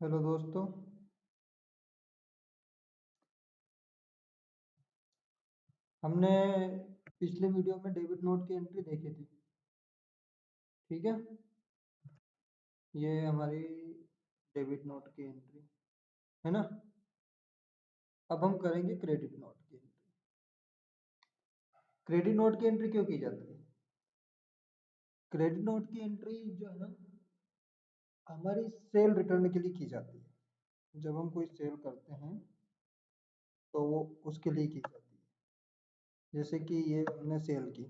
Hello दोस्तों। हमने पिछले वीडियो में डेबिट नोट की एंट्री देखी थी। ठीक है, ये हमारी डेबिट नोट की एंट्री है ना। अब हम करेंगे क्रेडिट नोट की एंट्री। क्रेडिट नोट की एंट्री क्यों की जाती है? क्रेडिट नोट की एंट्री जो है ना, हमारी सेल रिटर्न के लिए की जाती है। जब हम कोई सेल करते हैं तो वो उसके लिए की जाती है। जैसे कि ये हमने सेल की,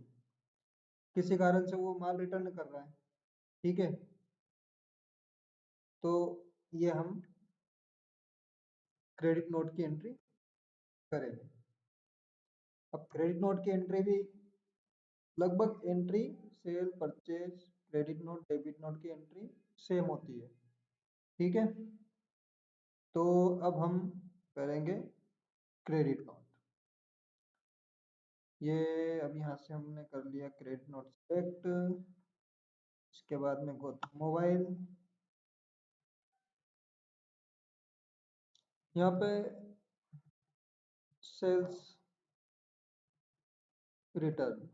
किसी कारण से वो माल रिटर्न कर रहा है। ठीक है, तो ये हम क्रेडिट नोट की एंट्री करेंगे। अब क्रेडिट नोट की एंट्री भी लगभग entry cell purchase credit note debit note की एंट्री सेम होती है। ठीक है, तो अब हम करेंगे क्रेडिट नोट। ये अब यहाँ से हमने कर लिया क्रेडिट नोट सेलेक्ट। इसके बाद में गो मोबाइल, यहाँ पे सेल्स रिटर्न,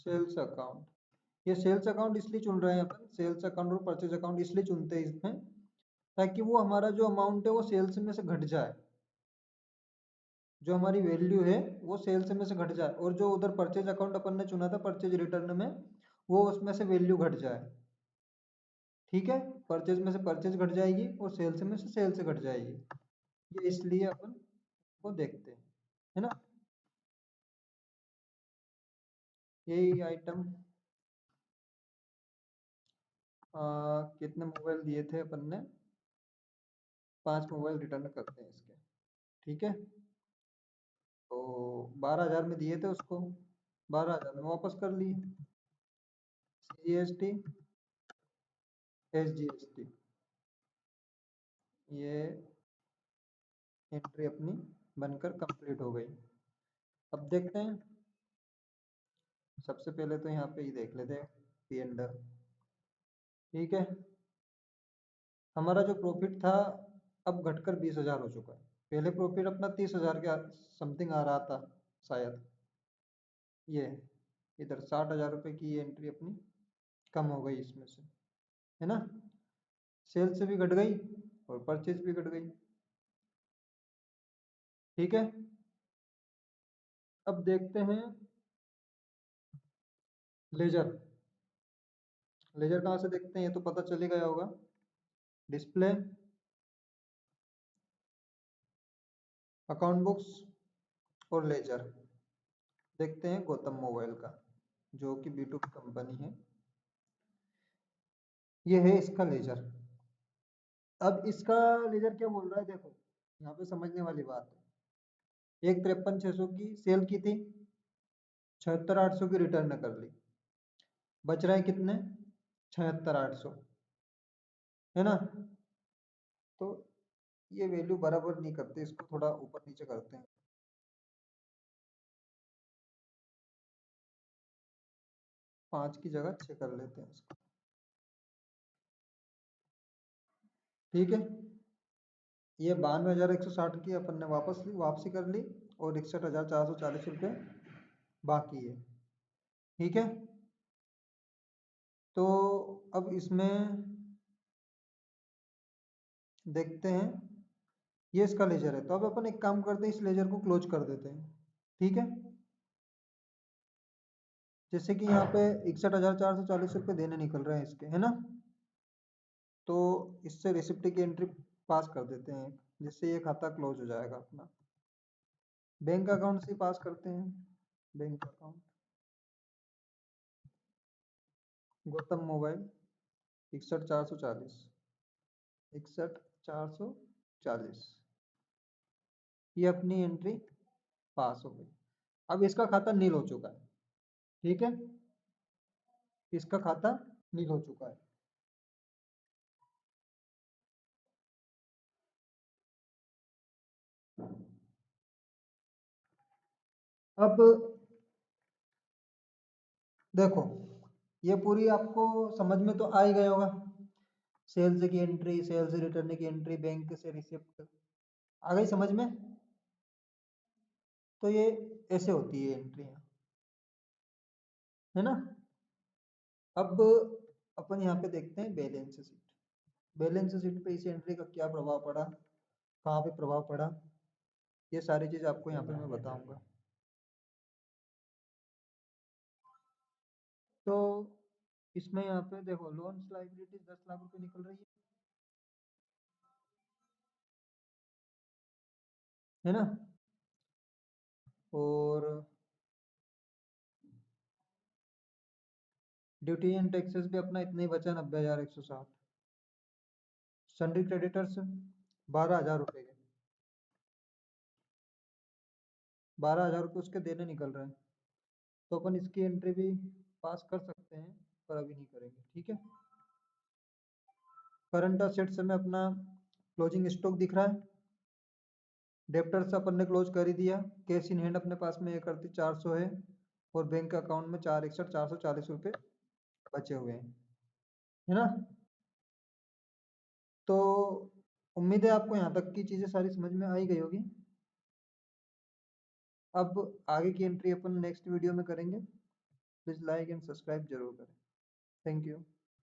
सेल्स अकाउंट। ये सेल्स अकाउंट इसलिए चुन रहे हैं अपन, सेल्स अकाउंट और परचेज अकाउंट इसलिए चुनते हैं इसमें, ताकि वो हमारा जो अमाउंट है वो सेल्स में से घट जाए। जो हमारी वैल्यू है वो सेल्स में से घट जाए, और जो उधर परचेज अकाउंट अपन ने चुना था परचेज रिटर्न में, वो उसमें से वैल्यू घट जाए। ठीक है, परचेज में से परचेज घट जाएगी और सेल्स में से सेल्स घट जाएगी। ये इसलिए अपन को देखते हैं, है ना। यही आइटम कितने मोबाइल दिए थे अपन ने? 5 मोबाइल रिटर्न करते हैं इसके। ठीक है, तो 12,000 में दिए थे उसको, 12,000 में वापस कर लिए। CGST SGST, ये एंट्री अपनी बनकर कंप्लीट हो गई। अब देखते हैं, सबसे पहले तो यहाँ पे ही देख लेते हैं पी एंड एल। ठीक है, हमारा जो प्रॉफिट था अब घटकर 20,000 हो चुका है। पहले प्रॉफिट अपना 30,000 के समथिंग आ रहा था शायद। ये इधर 60,000 रुपये की एंट्री अपनी कम हो गई इसमें से, है ना। सेल से भी घट गई और परचेज भी घट गई। ठीक है, अब देखते हैं लेजर। लेजर कहाँ से देखते हैं, ये तो पता चल ही गया होगा। डिस्प्ले, अकाउंट बुक्स और लेजर। देखते हैं गौतम मोबाइल का, जो कि B2B कंपनी है। ये है इसका लेजर। अब इसका लेजर क्या बोल रहा है, देखो यहाँ पे समझने वाली बात है। एक 53,600 की सेल की थी, 76,800 की रिटर्न कर ली, बच रहे हैं कितने? 76,800, है ना। तो ये वैल्यू बराबर नहीं करते, इसको थोड़ा ऊपर नीचे करते हैं। 5 की जगह 6 कर लेते हैं इसको। ठीक है, ये 92,160 की अपन ने वापसी कर ली, और 61,440 रुपये बाकी है। ठीक है, तो अब इसमें देखते हैं, ये इसका लेजर है, तो अब अपन एक काम करते हैं, इस लेजर को क्लोज कर देते हैं। ठीक है, जैसे कि यहाँ पे 61,440 रुपये देने निकल रहे हैं इसके, है ना। तो इससे रिसिप्ट की एंट्री पास कर देते हैं, जिससे ये खाता क्लोज हो जाएगा अपना। बैंक अकाउंट से पास करते हैं, बैंक अकाउंट गौतम मोबाइल 61,440, 61,440, ये अपनी एंट्री पास हो गई। अब इसका खाता नील हो चुका है। ठीक है, इसका खाता नील हो चुका है। अब देखो, ये पूरी आपको समझ में तो आ ही गया होगा। सेल्स की एंट्री, सेल्स रिटर्न की एंट्री, बैंक से रिसिप्ट, आ गई समझ में। तो ये ऐसे होती है एंट्रियाँ, है ना। अब अपन यहाँ पे देखते हैं बैलेंस शीट। बैलेंस शीट पे इस एंट्री का क्या प्रभाव पड़ा, कहाँ पे प्रभाव पड़ा, ये सारी चीज़ आपको यहाँ पे मैं बताऊंगा। तो इसमें यहाँ पे देखो लोन्स लाइबिलिटी 10 लाख रुपए निकल रही है ना। और ड्यूटी एंड टैक्सेस भी अपना इतना ही बचा 90,160। सन्ड्री क्रेडिटर्स 12,000 रुपये के, 12,000 रुपये उसके देने निकल रहे हैं। तो अपन इसकी एंट्री भी पास कर सकते हैं, पर अभी नहीं करेंगे, ठीक है। करंट असेट्स में अपना क्लोजिंग स्टॉक दिख रहा है। डेप्टर्स अपन ने क्लोज कर ही दिया। कैश इन हैंड अपने पास में 1,38,400 है, और बैंक अकाउंट में 4,61,440 रुपये बचे हुए हैं, है ना। तो उम्मीद है आपको यहाँ तक की चीज़ें सारी समझ में आ ही गई होगी। अब आगे की एंट्री अपन नेक्स्ट वीडियो में करेंगे। प्लीज़ लाइक एंड सब्सक्राइब जरूर करें। Thank you.